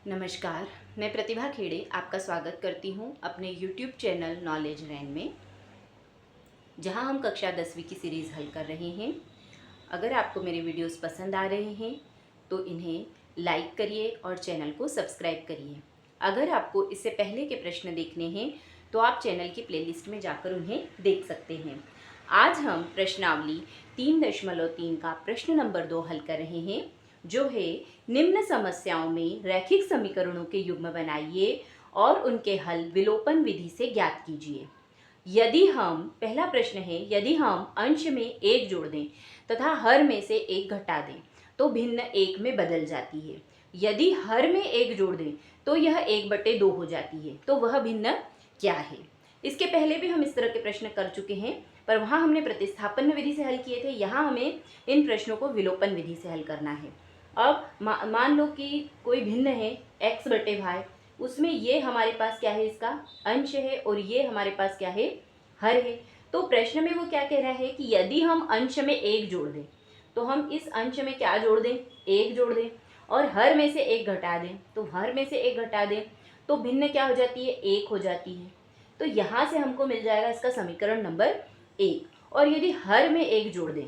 नमस्कार, मैं प्रतिभा खेड़े आपका स्वागत करती हूँ अपने YouTube चैनल नॉलेज रैन में, जहाँ हम कक्षा 10वीं की सीरीज़ हल कर रहे हैं। अगर आपको मेरे वीडियोस पसंद आ रहे हैं तो इन्हें लाइक करिए और चैनल को सब्सक्राइब करिए। अगर आपको इससे पहले के प्रश्न देखने हैं तो आप चैनल की प्लेलिस्ट में जाकर उन्हें देख सकते हैं। आज हम प्रश्नावली 3.3 का प्रश्न नंबर 2 हल कर रहे हैं, जो है निम्न समस्याओं में रैखिक समीकरणों के युग्म बनाइए और उनके हल विलोपन विधि से ज्ञात कीजिए। यदि हम पहला प्रश्न है, यदि हम अंश में एक जोड़ दें तथा हर में से एक घटा दें तो भिन्न एक में बदल जाती है। यदि हर में एक जोड़ दें तो यह 1/2 हो जाती है, तो वह भिन्न क्या है? इसके पहले भी हम इस तरह के प्रश्न कर चुके हैं, पर वहाँ हमने प्रतिस्थापन विधि से हल किए थे। यहाँ हमें इन प्रश्नों को विलोपन विधि से हल करना है। अब मान लो कि कोई भिन्न है x/y, उसमें ये हमारे पास क्या है, इसका अंश है और ये हमारे पास क्या है, हर है। तो प्रश्न में वो क्या कह रहा है कि यदि हम अंश में एक जोड़ दें तो हम इस अंश में क्या जोड़ दें, एक जोड़ दें, और हर में से एक घटा दें तो हर में से एक घटा दें तो भिन्न क्या हो जाती है, एक हो जाती है। तो यहाँ से हमको मिल जाएगा इसका समीकरण नंबर 1। और यदि हर में एक जोड़ दें,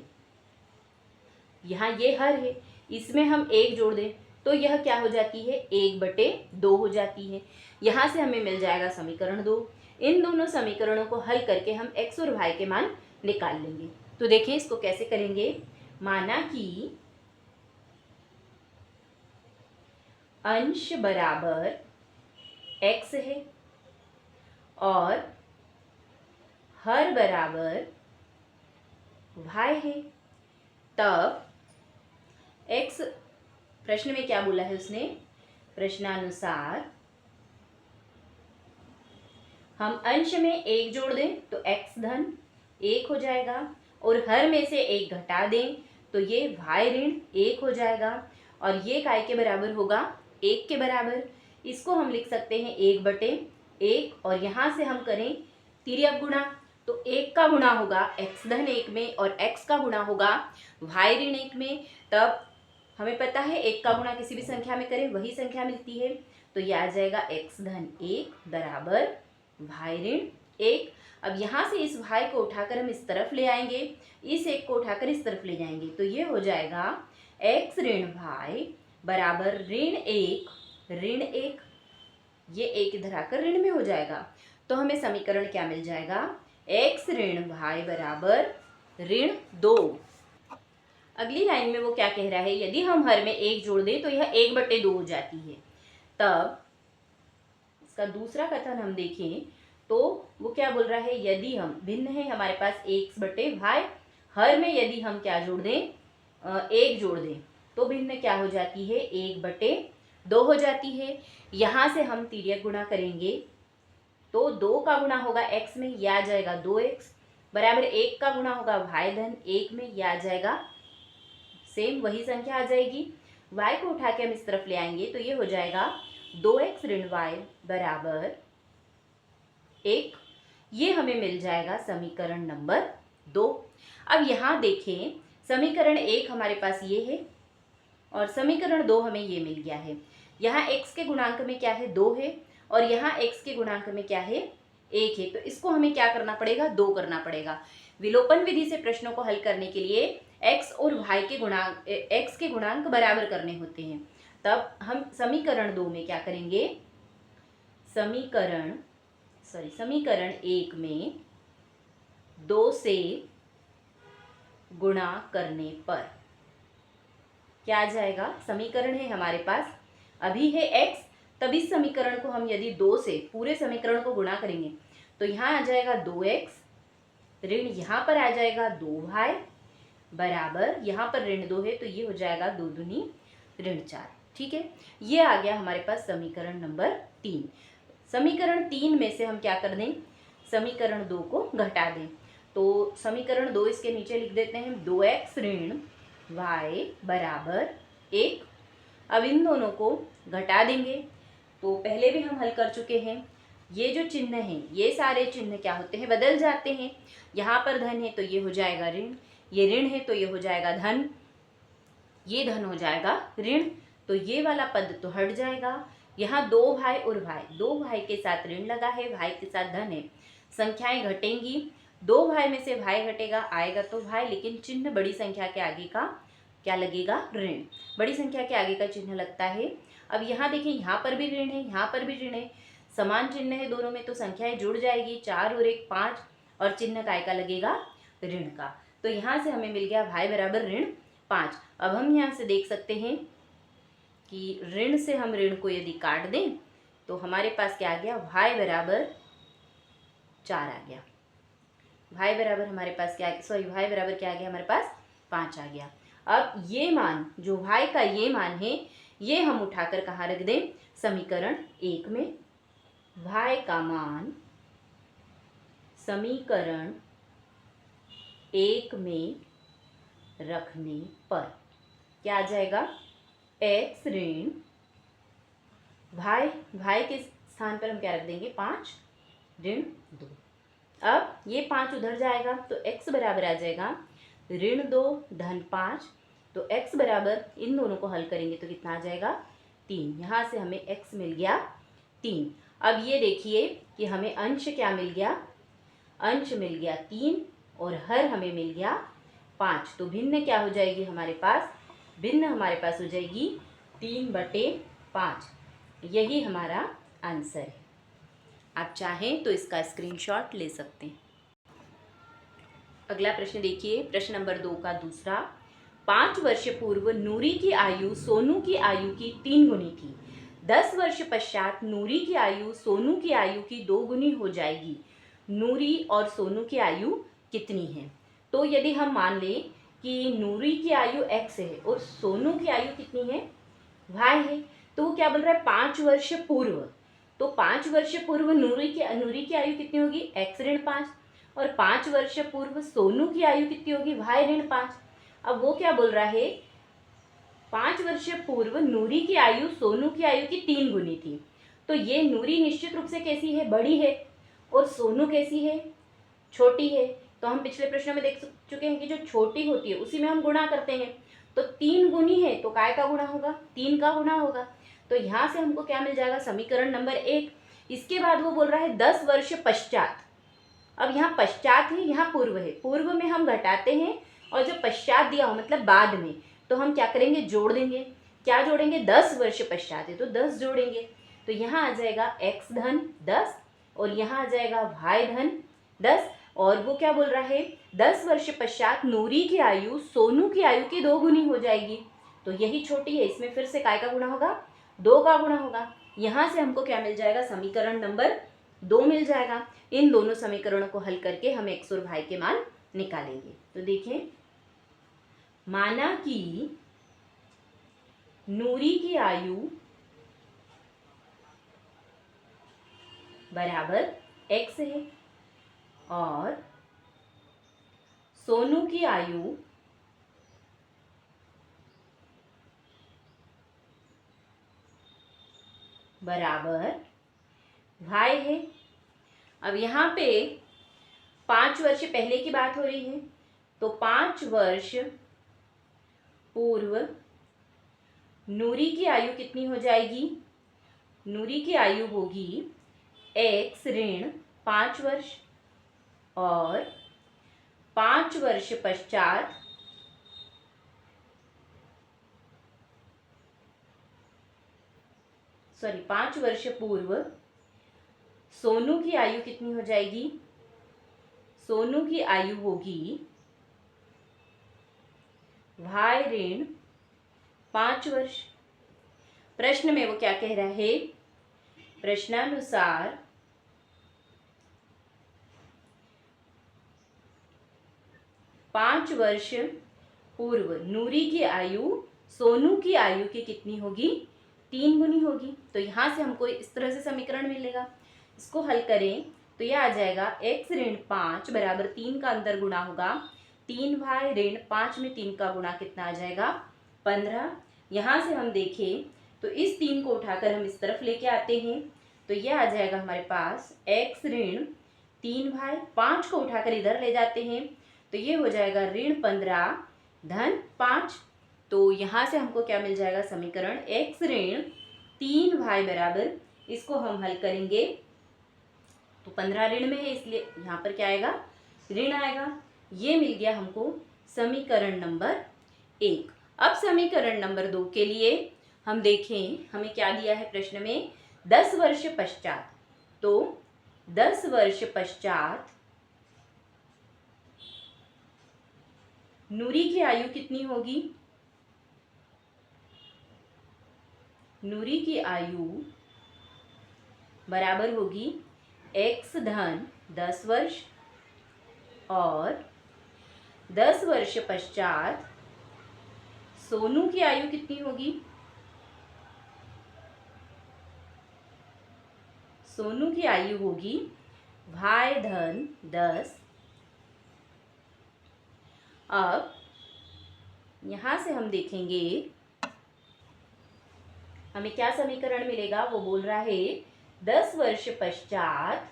यहाँ ये हर है, इसमें हम एक जोड़ दें तो यह क्या हो जाती है, 1/2 हो जाती है। यहाँ से हमें मिल जाएगा समीकरण 2। इन दोनों समीकरणों को हल करके हम x और y के मान निकाल लेंगे। तो देखिए इसको कैसे करेंगे। माना कि अंश बराबर x है और हर बराबर y है, तब x, प्रश्न में क्या बोला है उसने, प्रश्नानुसार हम अंश में एक जोड़ दें तो x धन 1 हो जाएगा और हर में से एक घटा दें तो ये y ऋण 1 हो जाएगा और ये काय के बराबर होगा, 1 के बराबर। इसको हम लिख सकते हैं 1/1 और यहाँ से हम करें तिर्यक गुणा, तो 1 का गुणा होगा x धन 1 में और x का गुणा होगा y ऋण 1 में। तब हमें पता है 1 का गुणा किसी भी संख्या में करें वही संख्या मिलती है, तो यह आ जाएगा x धन 1 बराबर y ऋण 1। अब यहाँ से इस y को उठाकर हम इस तरफ ले आएंगे, इस 1 को उठाकर इस तरफ ले जाएंगे, तो ये हो जाएगा x ऋण y बराबर ऋण 1, ये 1 इधर आकर ऋण में हो जाएगा। तो हमें समीकरण क्या मिल जाएगा, x ऋण y बराबर ऋण 2। अगली लाइन में वो क्या कह रहा है, यदि हम हर में एक जोड़ दें तो यह 1/2 हो जाती है। तब इसका दूसरा कथन हम देखें तो वो क्या बोल रहा है, यदि हम भिन्न है हमारे पास x/y, हर में यदि हम क्या जोड़ दें, एक जोड़ दें तो भिन्न क्या हो जाती है, 1/2 हो जाती है। यहाँ से हम तिर्यक गुणा करेंगे तो 2 का गुणा होगा x में, यह आ जाएगा 2x बराबर 1 का गुणा होगा y धन 1 में, यह आ जाएगा सेम वही संख्या आ जाएगी। y को उठा के हम इस तरफ ले आएंगे तो ये हो जाएगा 2x ऋण y बराबर 1। ये हमें मिल जाएगा समीकरण नंबर 2। अब यहाँ देखें, समीकरण 1 हमारे पास ये है और समीकरण 2 हमें ये मिल गया है। यहाँ x के गुणांक में क्या है, 2 है और यहाँ x के गुणांक में क्या है, 1 है। तो इसको हमें क्या करना पड़ेगा, 2 करना पड़ेगा। विलोपन विधि से प्रश्नों को हल करने के लिए x और y के गुणांक, x के गुणांक बराबर करने होते हैं। तब हम समीकरण 2 में क्या करेंगे, समीकरण 1 में 2 से गुणा करने पर क्या आ जाएगा, समीकरण है हमारे पास अभी है x, तब इस समीकरण को हम यदि 2 से पूरे समीकरण को गुणा करेंगे तो यहाँ आ जाएगा 2x ऋण, यहाँ पर आ जाएगा 2y बराबर, यहाँ पर ऋण 2 है तो ये हो जाएगा 2 दूनी ऋण 4। ठीक है, ये आ गया हमारे पास समीकरण नंबर 3। समीकरण 3 में से हम क्या कर दें, समीकरण 2 को घटा दें। तो समीकरण 2 इसके नीचे लिख देते हैं, 2x ऋण y बराबर 1। अब इन दोनों को घटा देंगे, तो पहले भी हम हल कर चुके हैं। ये जो चिन्ह हैं, ये सारे चिन्ह क्या होते हैं, बदल जाते हैं। यहाँ पर धन है तो ये हो जाएगा ऋण, ये ऋण है तो ये हो जाएगा धन, ये धन हो जाएगा ऋण, तो ये वाला पद तो हट जाएगा, यहाँ दो भाई और भाई, दो भाई के साथ ऋण लगा है, भाई के साथ धन है, संख्याएं घटेंगी, दो भाई में से भाई घटेगा, आएगा तो भाई, लेकिन चिन्ह बड़ी संख्या के आगे का क्या लगेगा, ऋण। बड़ी संख्या के आगे का चिन्ह लगता है। अब यहाँ देखिए, यहाँ पर भी ऋण है, यहाँ पर भी ऋण है, समान चिन्ह है दोनों में, तो संख्याएं जुड़ जाएगी, 4 और 1 5, और चिन्ह काय का लगेगा, ऋण का। तो यहाँ से हमें मिल गया भाई बराबर ऋण 5। अब हम यहाँ से देख सकते हैं कि ऋण से हम ऋण को यदि काट दें तो हमारे पास क्या आ गया, भाई बराबर 4 आ गया। भाई बराबर हमारे पास क्या, सॉरी भाई बराबर क्या आ गया, हमारे पास 5 आ गया। अब ये मान, जो भाई का ये मान है, ये हम उठाकर कहाँ रख दें, समीकरण 1 में। भाई का मान समीकरण 1 में रखने पर क्या आ जाएगा, x ऋण भाई के स्थान पर हम क्या रख देंगे, 5 ऋण 2। अब ये 5 उधर जाएगा तो x बराबर आ जाएगा ऋण 2 धन 5। तो x बराबर, इन दोनों को हल करेंगे तो कितना आ जाएगा, 3। यहाँ से हमें x मिल गया 3। अब ये देखिए कि हमें अंश क्या मिल गया, अंश मिल गया 3 और हर हमें मिल गया 5। तो भिन्न क्या हो जाएगी हमारे पास, भिन्न हमारे पास हो जाएगी 3/5। यही हमारा आंसर है। आप चाहें तो इसका स्क्रीनशॉट ले सकते हैं। अगला प्रश्न देखिए, प्रश्न नंबर 2 का दूसरा। 5 वर्ष पूर्व नूरी की आयु सोनू की आयु की 3 गुनी थी। 10 वर्ष पश्चात नूरी की आयु सोनू की आयु की 2 गुनी हो जाएगी। नूरी और सोनू की आयु कितनी है? तो यदि हम मान लें कि नूरी की आयु x है और सोनू की आयु कितनी है, y है, तो वो क्या बोल रहा है, 5 वर्ष पूर्व। तो 5 वर्ष पूर्व नूरी की आयु कितनी होगी, x ऋण 5, और 5 वर्ष पूर्व सोनू की आयु कितनी होगी, y ऋण 5। अब वो क्या बोल रहा है, 5 वर्ष पूर्व नूरी की आयु सोनू की आयु की 3 गुनी थी। तो ये नूरी निश्चित रूप से कैसी है, बड़ी है, और सोनू कैसी है, छोटी है। तो हम पिछले प्रश्न में देख चुके हैं कि जो छोटी होती है उसी में हम गुणा करते हैं। तो 3 गुनी है तो काय का गुणा होगा, 3 का गुणा होगा। तो यहाँ से हमको क्या मिल जाएगा, समीकरण नंबर 1। इसके बाद वो बोल रहा है 10 वर्ष पश्चात। अब यहाँ पश्चात है, यहाँ पूर्व है, पूर्व में हम घटाते हैं, और जो पश्चात दिया हो मतलब बाद में, तो हम क्या करेंगे, जोड़ देंगे। क्या जोड़ेंगे, 10 वर्ष पश्चात है तो 10 जोड़ेंगे। तो यहाँ आ जाएगा x धन 10 और यहाँ आ जाएगा y धन 10। और वो क्या बोल रहा है, 10 वर्ष पश्चात नूरी की आयु सोनू की आयु की 2 गुनी हो जाएगी। तो यही छोटी है, इसमें फिर से काय का गुणा होगा, 2 का गुणा होगा। यहाँ से हमको क्या मिल जाएगा, समीकरण नंबर 2 मिल जाएगा। इन दोनों समीकरणों को हल करके हम x और y के मान निकालेंगे। तो देखें, माना कि नूरी की आयु बराबर x है और सोनू की आयु बराबर y है। अब यहाँ पे 5 वर्ष पहले की बात हो रही है, तो 5 वर्ष पूर्व नूरी की आयु कितनी हो जाएगी, नूरी की आयु होगी x ऋण 5 वर्ष, और 5 वर्ष पश्चात सॉरी 5 वर्ष पूर्व सोनू की आयु कितनी हो जाएगी, सोनू की आयु होगी y ऋण 5 वर्ष। प्रश्न में वो क्या कह रहा है, प्रश्नानुसार 5 वर्ष पूर्व नूरी की आयु सोनू की आयु की कितनी होगी, 3 गुनी होगी। तो यहाँ से हमको इस तरह से समीकरण मिलेगा। इसको हल करें तो यह आ जाएगा x ऋण 5 बराबर 3 का अंदर गुणा होगा 3y ऋण 5 में 3 का गुणा कितना आ जाएगा, 15। यहाँ से हम देखें तो इस 3 को उठाकर हम इस तरफ लेके आते हैं, तो यह आ जाएगा हमारे पास x ऋण 3y, 5 को उठाकर इधर ले जाते हैं तो ये हो जाएगा ऋण 15 धन 5। तो यहाँ से हमको क्या मिल जाएगा, समीकरण x ऋण 3y बराबर, इसको हम हल करेंगे तो 15 ऋण में है इसलिए यहाँ पर क्या आएगा, ऋण आएगा। ये मिल गया हमको समीकरण नंबर 1। अब समीकरण नंबर 2 के लिए हम देखें, हमें क्या दिया है प्रश्न में, 10 वर्ष पश्चात। तो 10 वर्ष पश्चात नूरी की आयु कितनी होगी? नूरी की आयु बराबर होगी x धन 10 वर्ष, और 10 वर्ष पश्चात सोनू की आयु कितनी होगी? सोनू की आयु होगी y धन 10। अब यहां से हम देखेंगे हमें क्या समीकरण मिलेगा। वो बोल रहा है 10 वर्ष पश्चात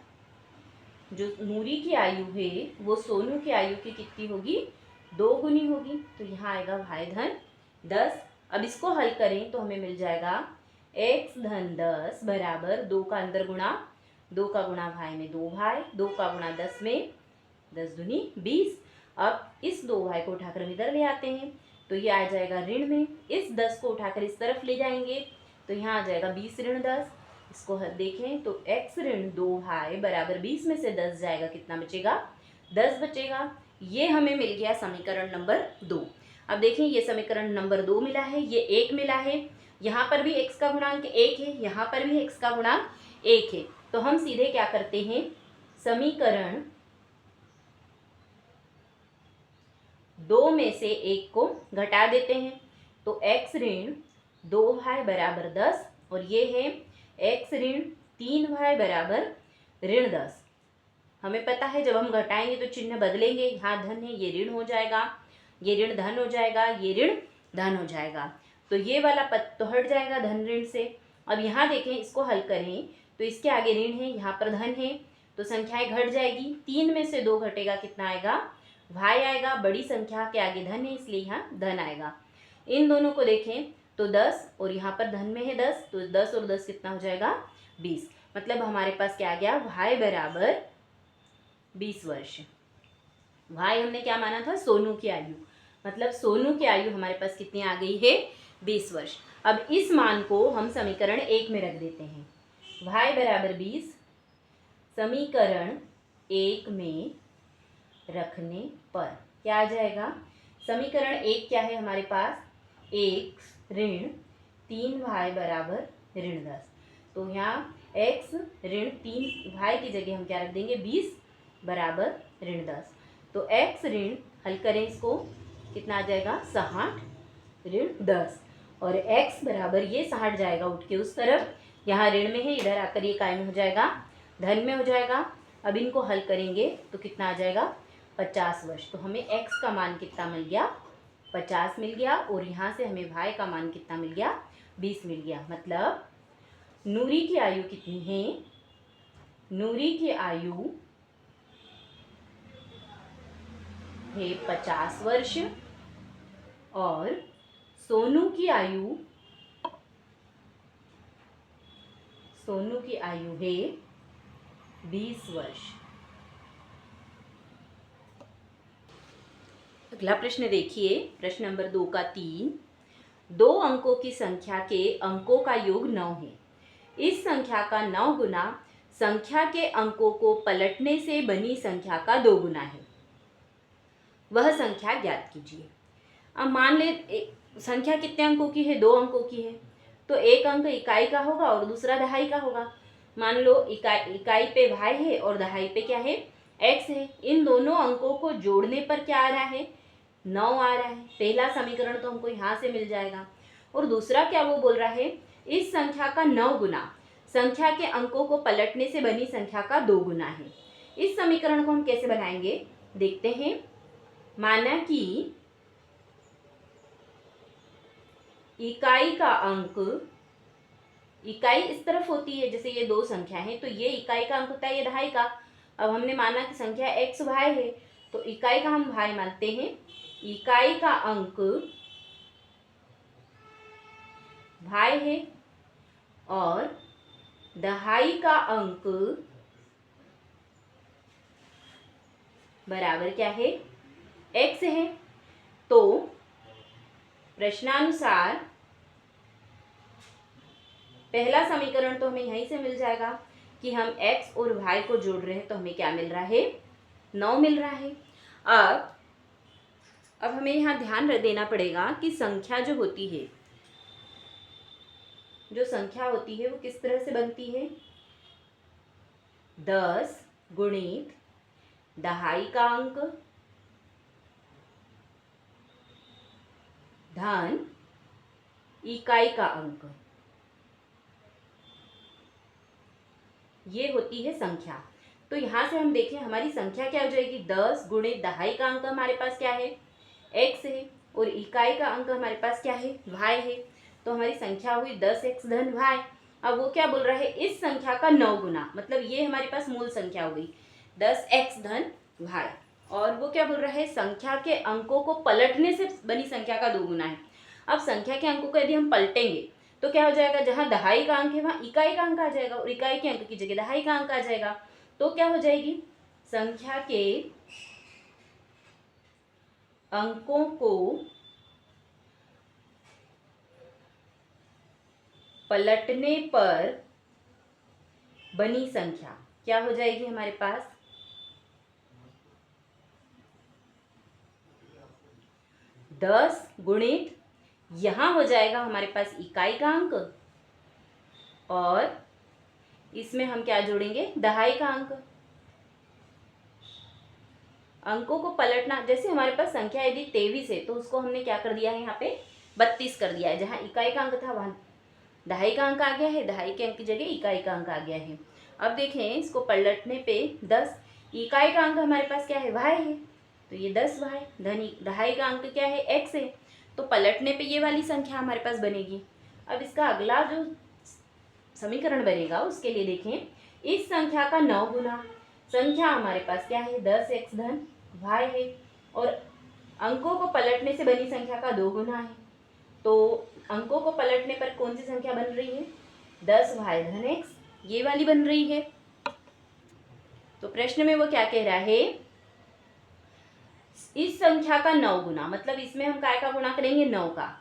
जो नूरी की आयु है वो सोनू की आयु की कितनी होगी, 2 गुनी होगी। तो यहाँ आएगा y धन 10। अब इसको हल करें तो हमें मिल जाएगा x धन 10 बराबर 2 का अंदर गुणा, 2 का गुणा y में 2y, 2 का गुणा 10 में 10 दूनी 20। अब इस 2y को उठाकर हम इधर ले आते हैं तो ये आ जाएगा ऋण में। इस 10 को उठाकर इस तरफ ले जाएंगे तो यहाँ आ जाएगा 20 ऋण 10। इसको देखें तो x ऋण 2y बराबर 20 में से 10 जाएगा, कितना बचेगा, 10 बचेगा। ये हमें मिल गया समीकरण नंबर 2। अब देखें ये समीकरण नंबर 2 मिला है, ये 1 मिला है, यहाँ पर भी x का गुणांक 1 है, यहाँ पर भी x का गुणांक 1 है। तो हम सीधे क्या करते हैं, समीकरण 2 में से 1 को घटा देते हैं। तो x ऋण 2y बराबर 10 और ये है x ऋण 3y बराबर ऋण 10। हमें पता है जब हम घटाएंगे तो चिन्ह बदलेंगे, यहाँ धन है ये ऋण हो जाएगा, ये ऋण धन हो जाएगा, ये ऋण धन हो जाएगा। तो ये वाला पद तो हट जाएगा धन ऋण से। अब यहाँ देखें, इसको हल करें तो इसके आगे ऋण है, यहाँ पर धन है, तो संख्याएं घट जाएगी। 3 में से 2 घटेगा, कितना आएगा, y आएगा। बड़ी संख्या के आगे धन है इसलिए यहाँ धन आएगा। इन दोनों को देखें तो 10 और यहाँ पर धन में है 10, तो 10 और 10 कितना हो जाएगा, 20। मतलब हमारे पास क्या आ गया, y बराबर 20 वर्ष। y हमने क्या माना था, सोनू की आयु, मतलब सोनू की आयु हमारे पास कितनी आ गई है, 20 वर्ष। अब इस मान को हम समीकरण 1 में रख देते हैं। y बराबर 20 समीकरण 1 में रखने पर क्या आ जाएगा, समीकरण 1 क्या है हमारे पास, x ऋण 3y बराबर ऋण 10। तो यहाँ x ऋण 3y की जगह हम क्या रख देंगे, 20 बराबर ऋण 10। तो x ऋण हल करें इसको, कितना आ जाएगा, 60 ऋण 10, और x बराबर ये 60 जाएगा उठ के उस तरफ, यहाँ ऋण में है, इधर आकर ये काय में हो जाएगा, धन में हो जाएगा। अब इनको हल करेंगे तो कितना आ जाएगा, 50 वर्ष। तो हमें x का मान कितना मिल गया, 50 मिल गया, और यहाँ से हमें y का मान कितना मिल गया, 20 मिल गया। मतलब नूरी की आयु कितनी है, नूरी की आयु है 50 वर्ष, और सोनू की आयु है 20 वर्ष। अगला प्रश्न देखिए, प्रश्न नंबर 2 का 3। 2 अंकों की संख्या के अंकों का योग 9 है। इस संख्या का 9 गुना संख्या के अंकों को पलटने से बनी संख्या का 2 गुना है, वह संख्या ज्ञात कीजिए। अब मान ले संख्या कितने अंकों की है, 2 अंकों की है, तो एक अंक इकाई का होगा और दूसरा दहाई का होगा। मान लो इकाई पे y है और दहाई पे क्या है, x है। इन दोनों अंकों को जोड़ने पर क्या आ रहा है, 9 आ रहा है। पहला समीकरण तो हमको यहाँ से मिल जाएगा। और दूसरा क्या वो बोल रहा है, इस संख्या का 9 गुना संख्या के अंकों को पलटने से बनी संख्या का 2 गुना है। इस समीकरण को हम कैसे बनाएंगे, देखते हैं। माना कि इकाई का अंक, इकाई इस तरफ होती है, जैसे ये 2 संख्या है तो ये इकाई का अंक होता है, ये दहाई का। अब हमने माना कि संख्या x y है तो इकाई का हम y मानते हैं। इकाई का अंक y है और दहाई का अंक बराबर क्या है, x है। तो प्रश्नानुसार पहला समीकरण तो हमें यहीं से मिल जाएगा कि हम x और y को जोड़ रहे हैं, तो हमें क्या मिल रहा है, 9 मिल रहा है। अब हमें यहाँ ध्यान देना पड़ेगा कि संख्या जो होती है, वो किस तरह से बनती है, 10 गुणित दहाई का अंक धन इकाई का अंक, ये होती है संख्या। तो यहाँ से हम देखें हमारी संख्या क्या हो जाएगी, 10 गुणित दहाई का अंक हमारे पास क्या है, x है, और इकाई का अंक हमारे पास क्या है, y है। तो हमारी संख्या हुई 10x धन y। अब वो क्या बोल रहा है, इस संख्या का 9 गुना, मतलब ये हमारे पास मूल संख्या हो गई 10x धन y। और वो क्या बोल रहा है, संख्या के अंकों को पलटने से बनी संख्या का 2 गुना है। अब संख्या के अंकों को यदि हम पलटेंगे तो क्या हो जाएगा, जहाँ दहाई का अंक है वहाँ इकाई का अंक आ जाएगा, और इकाई के अंक की जगह दहाई का अंक आ जाएगा। तो क्या हो जाएगी, संख्या के अंकों को पलटने पर बनी संख्या क्या हो जाएगी हमारे पास, 10 गुणित, यहाँ हो जाएगा हमारे पास इकाई का अंक, और इसमें हम क्या जोड़ेंगे, दहाई का अंक। अंकों को पलटना, जैसे हमारे पास संख्या यदि 23 है तो उसको हमने क्या कर दिया है, यहाँ पे 32 कर दिया है। जहाँ इकाई का अंक था वहाँ दहाई का अंक आ गया है, दहाई के अंक की जगह इकाई का अंक आ गया है। अब देखें इसको पलटने पे 10, इकाई का अंक हमारे पास क्या है, y है, तो ये 10y धन दहाई का अंक क्या है, x है। तो पलटने पे ये वाली संख्या हमारे पास बनेगी। अब इसका अगला जो समीकरण बनेगा उसके लिए देखें, इस संख्या का 9 गुना, संख्या हमारे पास क्या है, 10x धन y है, और अंकों को पलटने से बनी संख्या का 2 गुना है। तो अंकों को पलटने पर कौन सी संख्या बन रही है, 10y धन x, ये वाली बन रही है। तो प्रश्न में वो क्या कह रहा है, इस संख्या का 9 गुना, मतलब इसमें हम काय का गुणा करेंगे, 9 का।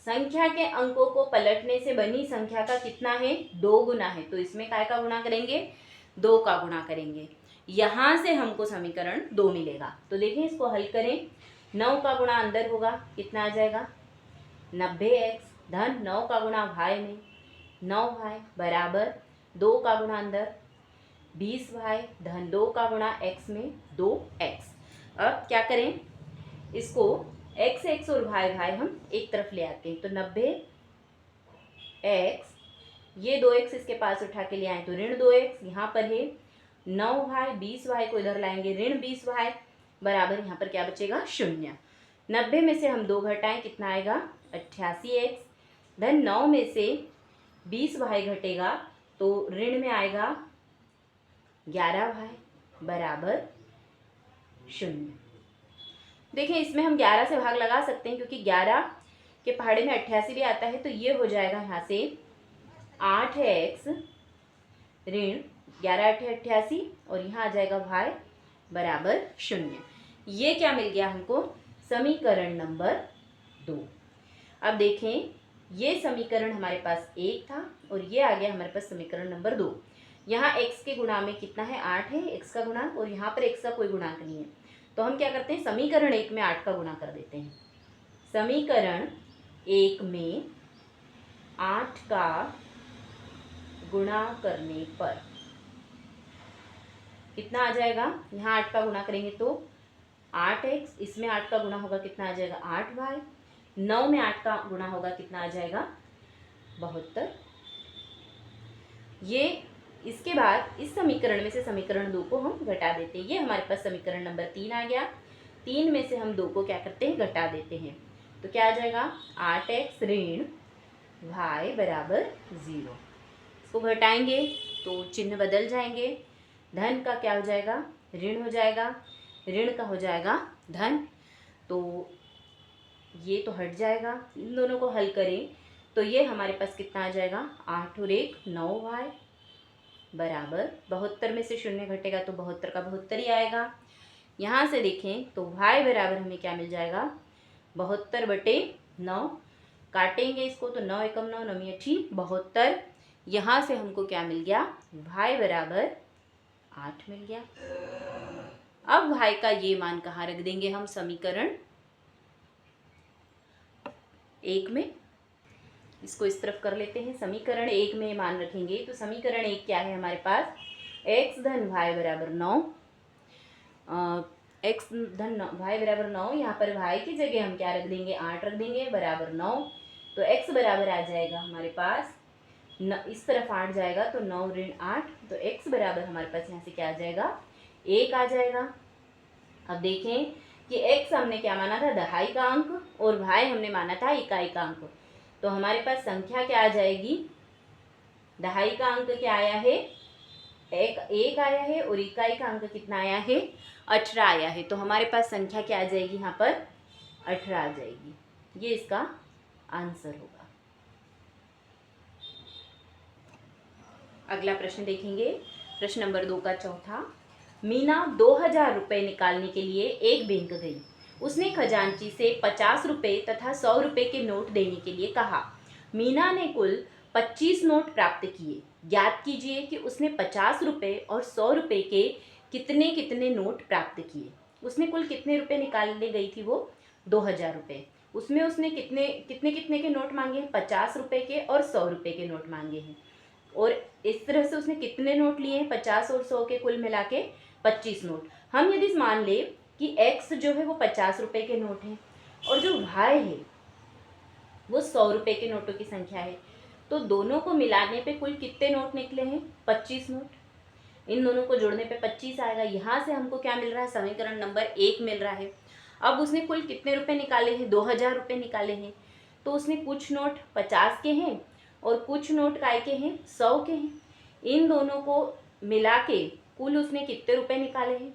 संख्या के अंकों को पलटने से बनी संख्या का कितना है, 2 गुना है, तो इसमें काय का गुणा करेंगे, 2 का गुणा करेंगे। यहाँ से हमको समीकरण 2 मिलेगा। तो देखिए इसको हल करें, 9 का गुणा अंदर होगा, कितना आ जाएगा, 90x धन 9 का गुणा y में 9y बराबर 2 का गुणा अंदर 20y धन 2 का गुणा x में 2x। अब क्या करें, इसको x और y हम एक तरफ ले आते हैं। तो 90x, ये 2x इसके पास उठा के ले आए तो ऋण 2x, यहाँ पर है 9y, 20y को इधर लाएंगे ऋण 20y बराबर, यहाँ पर क्या बचेगा, 0। 90 में से हम 2 घटाएं, कितना आएगा, 88x धन 9 में से 20y घटेगा तो ऋण में आएगा 11y बराबर 0। देखिए इसमें हम 11 से भाग लगा सकते हैं, क्योंकि 11 के पहाड़े में 88 भी आता है, तो ये हो जाएगा यहाँ से 8x ऋण 11 8 88, और यहाँ आ जाएगा y बराबर 0। ये क्या मिल गया हमको, समीकरण नंबर 2। अब देखें ये समीकरण हमारे पास 1 था, और ये आ गया हमारे पास समीकरण नंबर 2। यहाँ x के गुणा में कितना है, 8 है x का गुणा, और यहाँ पर x का कोई गुणांक नहीं है। तो हम क्या करते हैं, समीकरण 1 में 8 का गुणा कर देते हैं। समीकरण 1 में 8 का गुणा करने पर कितना आ जाएगा, यहाँ 8 का गुणा करेंगे तो 8x, इसमें 8 का गुणा होगा कितना आ जाएगा, 8y, 9 में 8 का गुणा होगा कितना आ जाएगा, 72। ये इसके बाद इस समीकरण में से समीकरण 2 को हम घटा देते हैं। ये हमारे पास समीकरण नंबर 3 आ गया। 3 में से हम 2 को क्या करते हैं, घटा देते हैं। तो क्या आ जाएगा, 8x ऋण y बराबर 0। इसको घटाएंगे तो चिन्ह बदल जाएंगे, धन का क्या हो जाएगा, ऋण हो जाएगा, ऋण का हो जाएगा धन, तो ये तो हट जाएगा। इन दोनों को हल करें तो ये हमारे पास कितना आ जाएगा, 8 और 1 9 y बराबर 72 में से 0 घटेगा तो 72 का 72 ही आएगा। यहाँ से देखें तो y बराबर हमें क्या मिल जाएगा, 72/9। काटेंगे इसको तो 9 एकम 9 9 अठी 72। यहाँ से हमको क्या मिल गया, y बराबर 8 मिल गया। अब y का ये मान कहाँ रख देंगे हम, समीकरण 1 में। इसको इस तरफ कर लेते हैं, समीकरण 1 में मान रखेंगे तो समीकरण 1 क्या है हमारे पास, x धन y बराबर 9, x धन y बराबर 9, यहाँ पर y की जगह हम क्या रख देंगे, 8 रख देंगे बराबर 9। तो x बराबर आ जाएगा हमारे पास इस तरफ 8 जाएगा तो 9 ऋण 8, तो x बराबर हमारे पास यहाँ से क्या आ जाएगा, 1 आ जाएगा। अब देखें कि x हमने क्या माना था, दहाई का अंक, और y हमने माना था इकाई का अंक। तो हमारे पास संख्या क्या आ जाएगी, दहाई का अंक क्या आया है, एक आया है, और इकाई का अंक कितना आया है, 18 आया है। तो हमारे पास संख्या क्या आ जाएगी, यहाँ पर 18 आ जाएगी। ये इसका आंसर होगा। अगला प्रश्न देखेंगे, प्रश्न नंबर 2 का चौथा। मीना 2000 रुपये निकालने के लिए एक बैंक गई। उसने खजांची से 50 रुपये तथा 100 रुपये के नोट देने के लिए कहा। मीना ने कुल 25 नोट प्राप्त किए। ज्ञात कीजिए कि उसने 50 रुपये और 100 रुपये के कितने कितने नोट प्राप्त किए। उसने कुल कितने रुपए निकालने गई थी, वो 2000 रुपये। उसमें उसने कितने कितने कितने के नोट मांगे हैं, 50 रुपये के और 100 रुपये के नोट मांगे हैं। और इस तरह से उसने कितने नोट लिए हैं, 50 और 100 के कुल मिला के 25 नोट। हम यदि मान ले कि x जो है वो 50 रुपये के नोट हैं और जो y है वो 100 रुपये के नोटों की संख्या है, तो दोनों को मिलाने पे कुल कितने नोट निकले हैं, 25 नोट। इन दोनों को जोड़ने पे 25 आएगा। यहाँ से हमको क्या मिल रहा है, समीकरण नंबर 1 मिल रहा है। अब उसने कुल कितने रुपए निकाले हैं, 2000 रुपये निकाले हैं। तो उसने कुछ नोट 50 के हैं और कुछ नोट काय के हैं, 100 के हैं। इन दोनों को मिला के कुल उसने कितने रुपए निकाले हैं,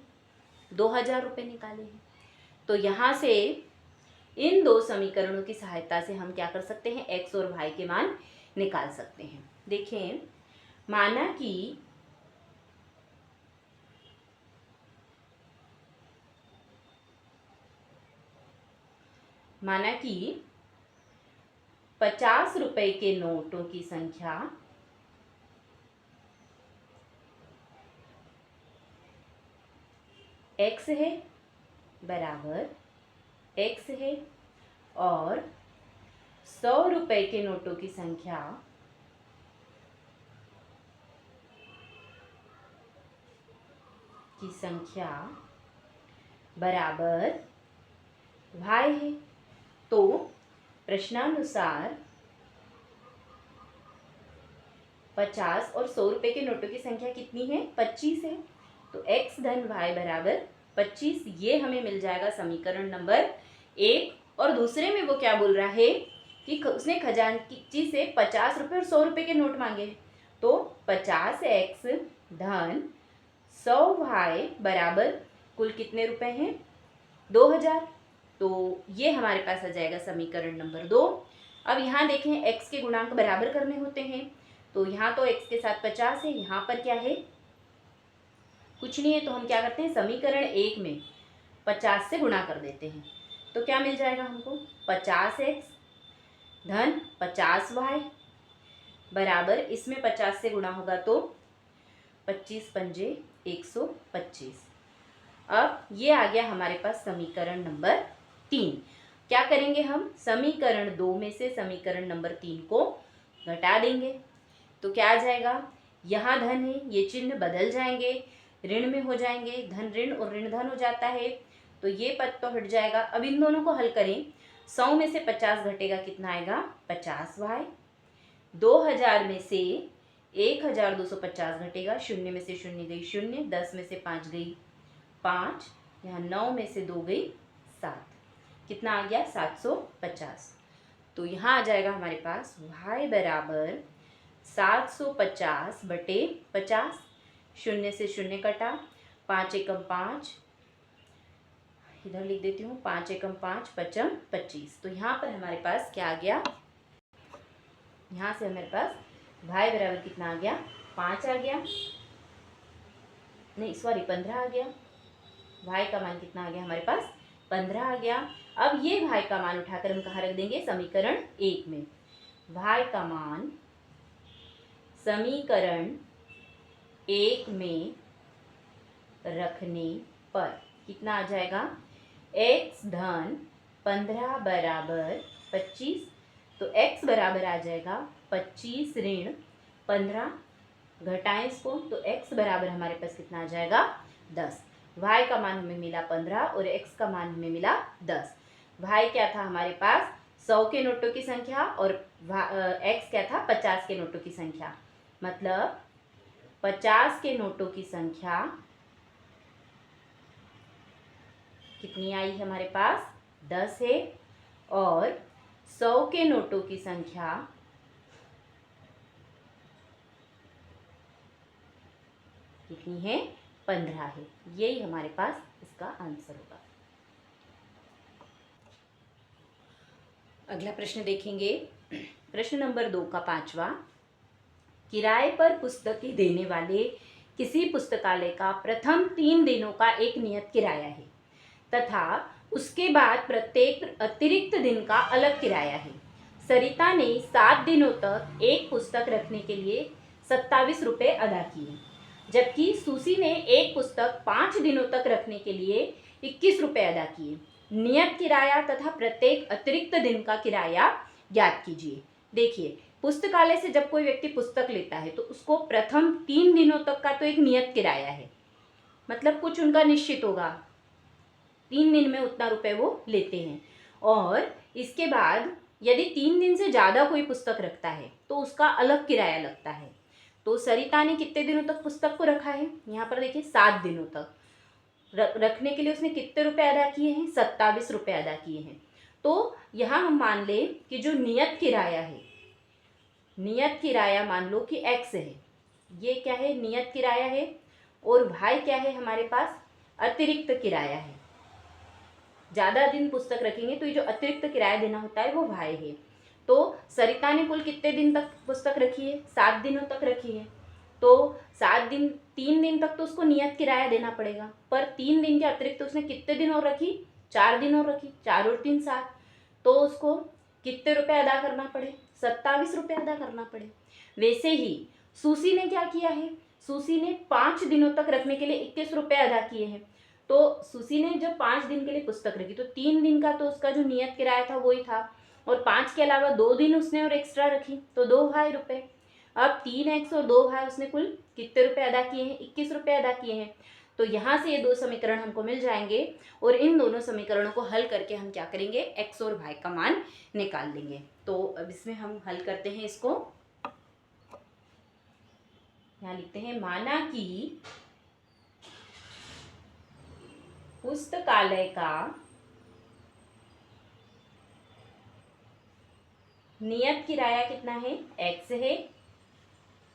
2000 रुपये निकाले हैं। तो यहाँ से इन दो समीकरणों की सहायता से हम क्या कर सकते हैं, x और y के मान निकाल सकते हैं। देखें, माना कि 50 रुपए के नोटों की संख्या x है बराबर x है और 100 रुपए के नोटों की संख्या बराबर y है। तो प्रश्नानुसार 50 और 100 रुपए के नोटों की संख्या कितनी है, 25 है। तो x धन y बराबर 25, ये हमें मिल जाएगा समीकरण नंबर 1। और दूसरे में वो क्या बोल रहा है कि उसने खजांची से 50 रुपये और 100 रुपये के नोट मांगे। तो 50x धन 100y बराबर कुल कितने रुपए हैं, 2000। तो ये हमारे पास आ जाएगा समीकरण नंबर 2। अब यहाँ देखें, x के गुणांक बराबर करने होते हैं। तो यहाँ तो x के साथ 50 है, यहाँ पर क्या है, कुछ नहीं है। तो हम क्या करते हैं, समीकरण 1 में 50 से गुणा कर देते हैं। तो क्या मिल जाएगा हमको, 50x धन 50y बराबर, इसमें 50 से गुणा होगा तो 25 पंजे 125। अब ये आ गया हमारे पास समीकरण नंबर 3। क्या करेंगे हम, समीकरण 2 में से समीकरण नंबर 3 को घटा देंगे। तो क्या आ जाएगा, यहाँ धन है, ये चिन्ह बदल जाएंगे, ऋण में हो जाएंगे, धन ऋण और ऋण धन हो जाता है। तो ये पद तो हट जाएगा। अब इन दोनों को हल करें, 100 में से 50 घटेगा, कितना आएगा, 50y। 2000 में से 1250 घटेगा, 0 में से 0 गई 0, 10 में से 5 गई 5, यहाँ 9 में से 2 गई 7, कितना आ गया, 750। तो यहाँ आ जाएगा हमारे पास y बराबर 750 बटे 50, 0 से 0 कटा, 5 एकम 5, इधर लिख देती हूँ, 5 एकम 5 पचम 25। तो यहाँ पर हमारे पास क्या आ गया, यहाँ से हमारे पास भाई बराबर कितना आ गया, 5 आ गया, नहीं सॉरी 15 आ गया। भाई का मान कितना आ गया हमारे पास, 15 आ गया। अब ये भाई का मान उठाकर हम कहाँ रख देंगे, समीकरण 1 में। भाई का मान समीकरण 1 में रखने पर कितना आ जाएगा, x धन 15 बराबर 25, तो x बराबर आ जाएगा 25 ऋण 15, घटाएं इसको तो x बराबर हमारे पास कितना आ जाएगा, 10। y का मान हमें मिला 15 और x का मान हमें मिला 10। y क्या था हमारे पास, 100 के नोटों की संख्या और x क्या था, 50 के नोटों की संख्या। मतलब 50 के नोटों की संख्या कितनी आई है हमारे पास, 10 है, और 100 के नोटों की संख्या कितनी है, 15 है। यही हमारे पास इसका आंसर होगा। अगला प्रश्न देखेंगे, प्रश्न नंबर 2 का 5वां। किराए पर पुस्तकें देने वाले किसी पुस्तकालय का प्रथम 3 दिनों का एक नियत किराया है तथा उसके बाद प्रत्येक अतिरिक्त दिन का अलग किराया है। सरिता ने 7 दिनों तक एक पुस्तक रखने के लिए 27 रुपये अदा किए, जबकि सूसी ने एक पुस्तक 5 दिनों तक रखने के लिए 21 रुपये अदा किए। नियत किराया तथा प्रत्येक अतिरिक्त दिन का किराया ज्ञात कीजिए। देखिए, पुस्तकालय से जब कोई व्यक्ति पुस्तक लेता है तो उसको प्रथम 3 दिनों तक का तो एक नियत किराया है, मतलब कुछ उनका निश्चित होगा, 3 दिन में उतना रुपए वो लेते हैं। और इसके बाद यदि 3 दिन से ज़्यादा कोई पुस्तक रखता है तो उसका अलग किराया लगता है। तो सरिता ने कितने दिनों तक पुस्तक को रखा है, यहाँ पर देखिए 7 दिनों तक रखने के लिए उसने कितने रुपए अदा किए हैं, 27 रुपये अदा किए हैं। तो यहाँ हम मान लें कि जो नियत किराया है, नियत किराया मान लो कि x है, ये क्या है, नियत किराया है, और भाई क्या है हमारे पास, अतिरिक्त किराया है। ज़्यादा दिन पुस्तक रखेंगे तो ये जो अतिरिक्त किराया देना होता है वो भाई है। तो सरिता ने कुल कितने दिन तक पुस्तक रखी है, 7 दिनों तक रखी है। तो 7 दिन, 3 दिन तक तो उसको नियत किराया देना पड़ेगा, पर 3 दिन के अतिरिक्त उसने कितने दिन और रखी, 4 दिन और रखी, 4 और 3 7, तो उसको कितने रुपए अदा करना पड़े, 27 रुपये अदा करना पड़े। वैसे ही सूसी ने क्या किया है, सूसी ने 5 दिनों तक रखने के लिए 21 रुपये अदा किए हैं। तो सूसी ने जब 5 दिन के लिए पुस्तक रखी तो 3 दिन का तो उसका जो नियत किराया था वही था, और 5 के अलावा 2 दिन उसने और एक्स्ट्रा रखी तो 2 भाई रुपये। अब 3x और 2 भाई उसने कुल कितने रुपए अदा किए हैं, 21 रुपये अदा किए हैं। तो यहाँ से ये 2 समीकरण हमको मिल जाएंगे, और इन दोनों समीकरणों को हल करके हम क्या करेंगे, x और y का मान निकाल लेंगे। तो अब इसमें हम हल करते हैं इसको। यहाँ लिखते हैं, माना कि पुस्तकालय का नियत किराया कितना है, x है,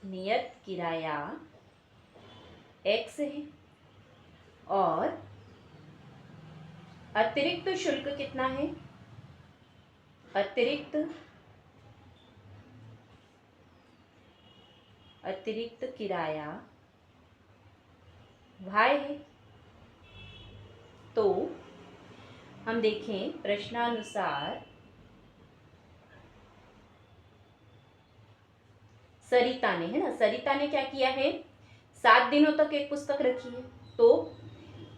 नियत किराया x है, और अतिरिक्त शुल्क कितना है, अतिरिक्त किराया y है। तो हम देखें प्रश्नानुसार सरिता ने, है ना, सरिता ने क्या किया है, 7 दिनों तक एक पुस्तक रखी है, तो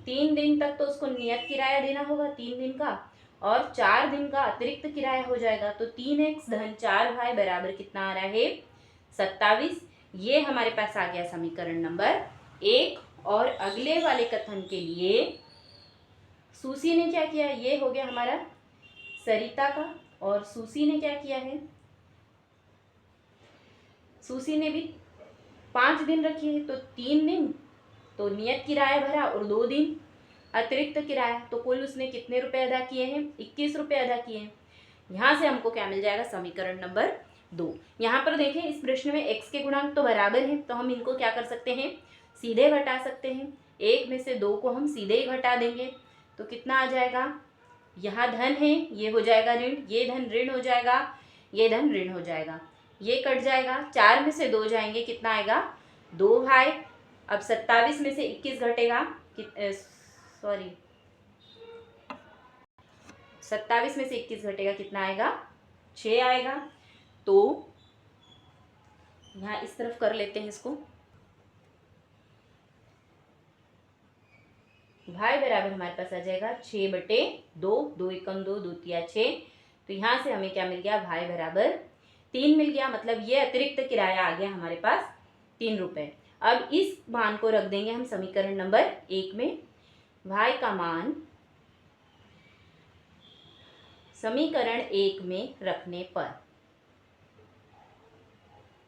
3 दिन तक तो उसको नियत किराया देना होगा 3 दिन का, और 4 दिन का अतिरिक्त किराया हो जाएगा। तो 3x धन 4 भाई बराबर कितना आ रहा है, 27। ये हमारे पास आ गया समीकरण नंबर 1। और अगले वाले कथन के लिए सूसी ने क्या किया, ये हो गया हमारा सरिता का, और सूसी ने क्या किया है, सूसी ने भी 5 दिन रखी है, तो 3 दिन तो नियत किराया भरा और 2 दिन अतिरिक्त किराया, तो कुल उसने कितने रुपए अदा किए हैं, 21 रुपये अदा किए हैं। यहाँ से हमको क्या मिल जाएगा, समीकरण नंबर 2। यहाँ पर देखें, इस प्रश्न में x के गुणांक तो बराबर हैं, तो हम इनको क्या कर सकते हैं, सीधे घटा सकते हैं। 1 में से 2 को हम सीधे ही घटा देंगे, तो कितना आ जाएगा, यहाँ धन है, ये हो जाएगा ऋण, ये धन ऋण हो जाएगा, ये धन ऋण हो जाएगा। ये कट जाएगा, 4 में से 2 जाएंगे, कितना आएगा 2 भाई। अब 27 में से 21 घटेगा, सॉरी 27 में से 21 घटेगा, कितना आएगा 6 आएगा। तो यहाँ इस तरफ कर लेते हैं इसको, भाई बराबर हमारे पास आ जाएगा 6/2, 2 एकम 2, 2 तिया 6। तो यहाँ से हमें क्या मिल गया, भाई बराबर 3 मिल गया, मतलब ये अतिरिक्त किराया आ गया हमारे पास 3 रुपये। अब इस मान को रख देंगे हम समीकरण नंबर 1 में। भाई का मान समीकरण 1 में रखने पर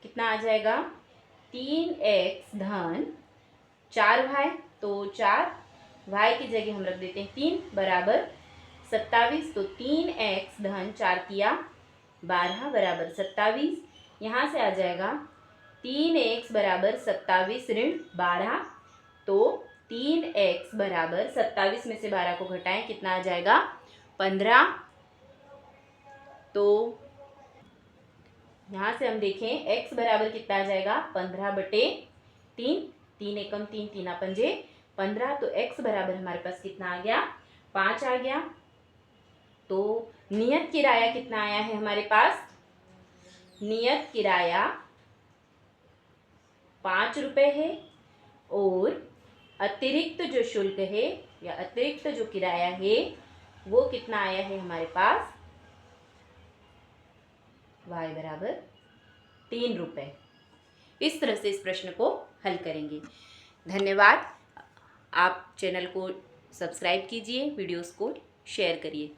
कितना आ जाएगा, 3x धन 4 भाई, तो 4 भाई की जगह हम रख देते हैं 3 बराबर 27। तो 3x धन 4 तिया 12 बराबर 27। यहाँ से आ जाएगा 3x बराबर 27 ऋण 12। तो 3x बराबर 27 में से 12 को घटाएं, कितना आ जाएगा 15। तो यहाँ से हम देखें x बराबर कितना आ जाएगा 15/3, 3 एकम 3, 3 पंजे 15। तो x बराबर हमारे पास कितना आ गया 5 आ गया। तो नियत किराया कितना आया है हमारे पास, नियत किराया 5 रुपये है, और अतिरिक्त जो शुल्क है या अतिरिक्त जो किराया है वो कितना आया है हमारे पास, y बराबर 3 रुपये। इस तरह से इस प्रश्न को हल करेंगे। धन्यवाद। आप चैनल को सब्सक्राइब कीजिए, वीडियोस को शेयर करिए।